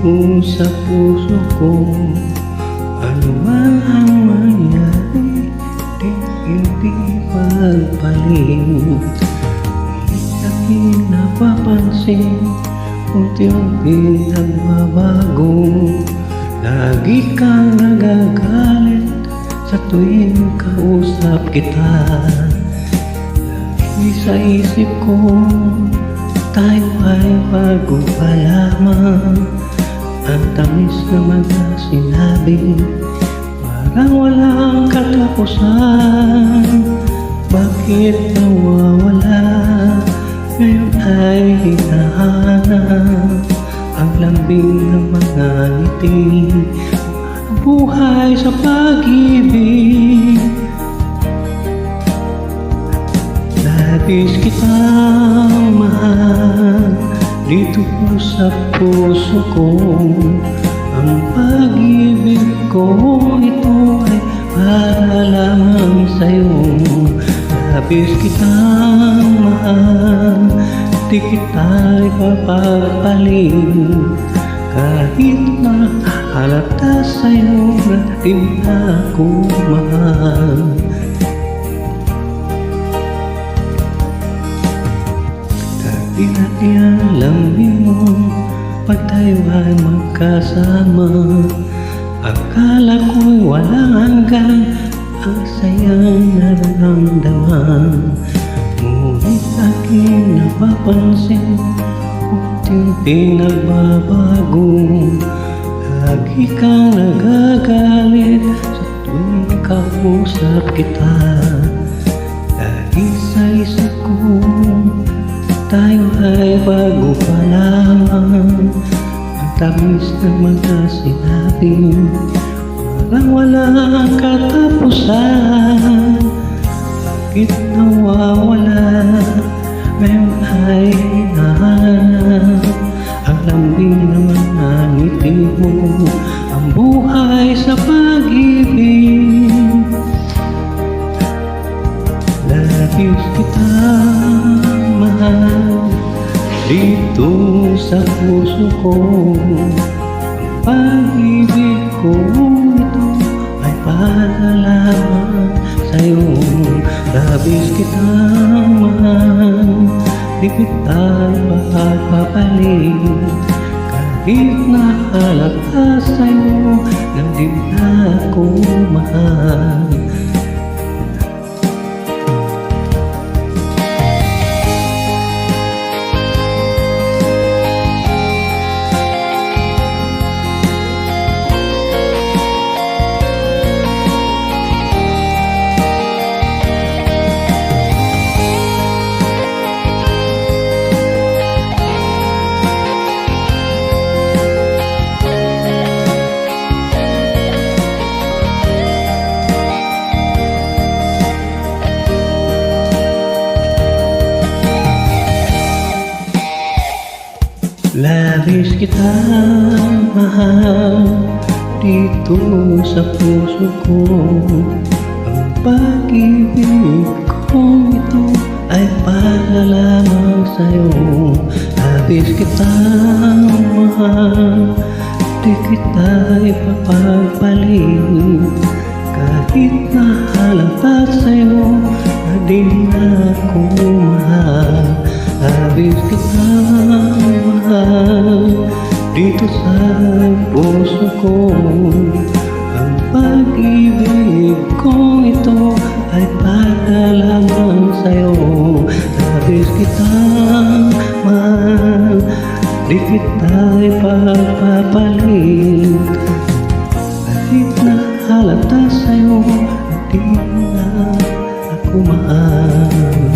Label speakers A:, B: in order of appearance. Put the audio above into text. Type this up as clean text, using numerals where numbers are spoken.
A: Dito sa puso ko, ano man ang mangyari, hindi pagpalit. Aking napapansin, unti-unti nagbabago. Lagi kang nagagalit sa tuwing kausap kita. Lagi sa isip ko, tayo ay bago pa lamang. Ang tamis na mga sinabi, parang walang katapusan. Bakit nawawala? Ngayon ay hinahanap ang lambing ng mga ngiti. Buhay sa pag-ibig, labis kitang mahal. Dito po sa puso ko, ang pag-ibig ko ito ay para lamang sa'yo. Labis kitang mahal, di kita ipapagpalit. Kahit na halata sa'yo na di ako mahal. Di natin alam mo, pag tayo ay magkasama, akala ko'y walang hanggan ang sayang nararamdaman. Ngunit aking napapansin, unti-unti nagbabago. Lagi kang nagagalit sa tuwing kausap kita. Lagi sa isip ko, tayo ay bago pa lamang. Ang tamis ng mga sinabi, parang walang katapusan. Bakit nawawala? Ngayon ay hinahanap ang lambing ng mga ngiti mo. Ang buhay sa pag-ibig, labis kitang mahal. Dito sa puso ko, ang pag-ibig ko ito ay para lamang sa'yo. Labis kitang mahal, di kita mapapalik. Kahit na halata sa'yo na di na ako mahal. Labis kitang mahal, dito sa puso ko. Ang pag-ibig ko ito ay para lamang sa'yo. Labis kitang mahal, di kita ipapagpalit. Kahit na halata sa'yo na di na ako mahal. Labis kitang mahal, dito sa puso ko. Ang pag-ibig ko ito ay para lamang sa'yo. Labis kitang mahal, di kita ipagpapalit. Kahit na halata sa'yo, di na ako mahal.